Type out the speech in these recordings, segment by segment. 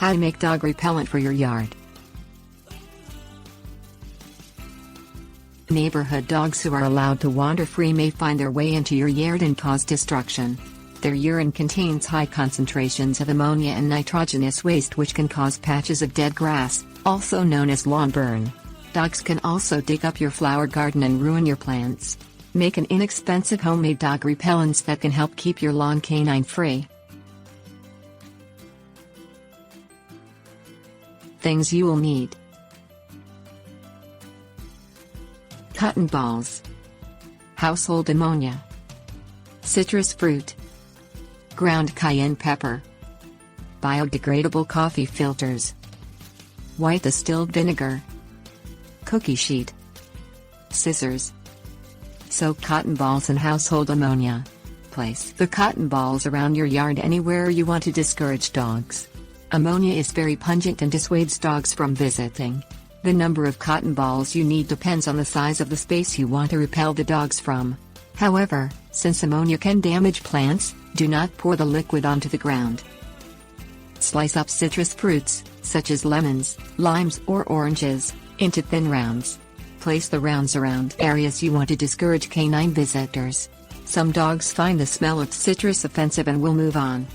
How to make dog repellent for your yard. Neighborhood dogs who are allowed to wander free may find their way into your yard and cause destruction. Their urine contains high concentrations of ammonia and nitrogenous waste which can cause patches of dead grass, also known as lawn burn. Dogs can also dig up your flower garden and ruin your plants. Make an inexpensive homemade dog repellents that can help keep your lawn canine free. Things you will need: cotton balls, household ammonia, citrus fruit, ground cayenne pepper, biodegradable coffee filters, white distilled vinegar, cookie sheet, scissors. Soak cotton balls in household ammonia. Place the cotton balls around your yard anywhere you want to discourage dogs. Ammonia is very pungent and dissuades dogs from visiting. The number of cotton balls you need depends on the size of the space you want to repel the dogs from. However, since ammonia can damage plants, do not pour the liquid onto the ground. Slice up citrus fruits, such as lemons, limes or oranges, into thin rounds. Place the rounds around areas you want to discourage canine visitors. Some dogs find the smell of citrus offensive and will move on.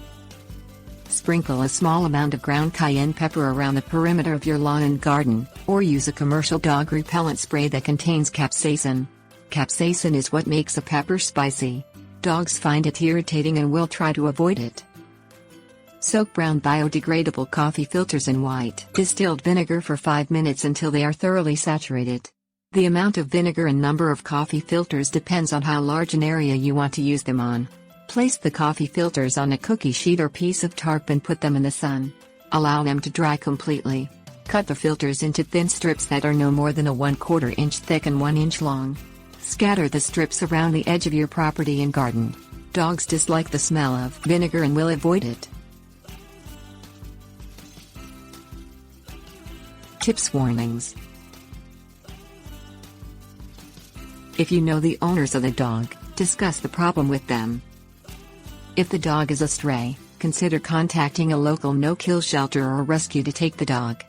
Sprinkle a small amount of ground cayenne pepper around the perimeter of your lawn and garden, or use a commercial dog repellent spray that contains capsaicin. Capsaicin is what makes a pepper spicy. Dogs find it irritating and will try to avoid it. Soak brown biodegradable coffee filters in white distilled vinegar for 5 minutes until they are thoroughly saturated. The amount of vinegar and number of coffee filters depends on how large an area you want to use them on. Place the coffee filters on a cookie sheet or piece of tarp and put them in the sun. Allow them to dry completely. Cut the filters into thin strips that are no more than a 1/4 inch thick and 1 inch long. Scatter the strips around the edge of your property and garden. Dogs dislike the smell of vinegar and will avoid it. Tips: warnings. If you know the owners of the dog, discuss the problem with them. If the dog is a stray, consider contacting a local no-kill shelter or rescue to take the dog.